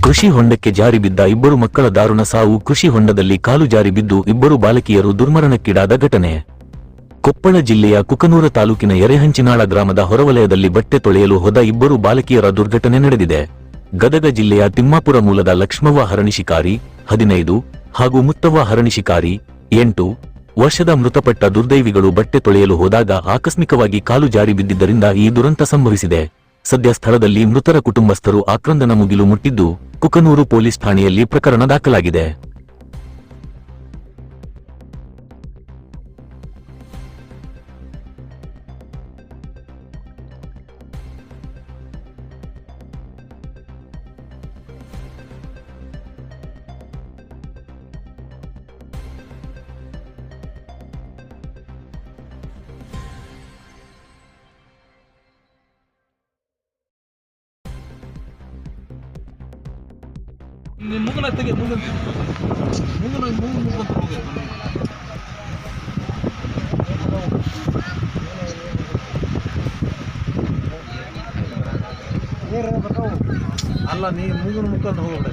ಕೃಷಿ ಹೊಂಡಕ್ಕೆ ಜಾರಿ ಬಿದ್ದ ಇಬ್ಬರು ಮಕ್ಕಳ ದಾರುಣ ಸಾವು. ಕೃಷಿ ಹೊಂಡದಲ್ಲಿ ಕಾಲು ಜಾರಿ ಬಿದ್ದು ಇಬ್ಬರು ಬಾಲಕಿಯರು ದುರ್ಮರಣಕ್ಕೀಡಾದ ಘಟನೆ. ಕೊಪ್ಪಳ ಜಿಲ್ಲೆಯ ಕುಕನೂರ ತಾಲೂಕಿನ ಎರೆಹಂಚಿನಾಳ ಗ್ರಾಮದ ಹೊರವಲಯದಲ್ಲಿ ಬಟ್ಟೆ ತೊಳೆಯಲು ಹೋದ ಇಬ್ಬರು ಬಾಲಕಿಯರ ದುರ್ಘಟನೆ ನಡೆದಿದೆ. ಗದಗ ಜಿಲ್ಲೆಯ ತಿಮ್ಮಾಪುರ ಮೂಲದ ಲಕ್ಷ್ಮವ್ವ ಹರಣಿಶಿಕಾರಿ 15 ಹಾಗೂ ಮುತ್ತವ್ವ ಹರಣಿಶಿಕಾರಿ 8 ವರ್ಷದ ಮೃತಪಟ್ಟ ದುರ್ದೈವಿಗಳು ಬಟ್ಟೆ ತೊಳೆಯಲು ಹೋದಾಗ ಆಕಸ್ಮಿಕವಾಗಿ ಕಾಲು ಜಾರಿ ಬಿದ್ದಿದ್ದರಿಂದ ಈ ದುರಂತ ಸಂಭವಿಸಿದೆ. ಸದ್ಯ ಸ್ಥಳದಲ್ಲಿ ಮೃತರ ಕುಟುಂಬಸ್ಥರು ಆಕ್ರಂದನ ಮುಗಿಲು ಮುಟ್ಟಿದ್ದು, ಕುಕನೂರು ಪೊಲೀಸ್ ಠಾಣೆಯಲ್ಲಿ ಪ್ರಕರಣ ದಾಖಲಾಗಿದೆ. ಮುಂಗನ ತೆಗೆ ಮುಂಗನ ಅಲ್ಲ ನೀ ಮುಂಗನ ಮುಖಂತ ಹೋಗ್ಬಿಡ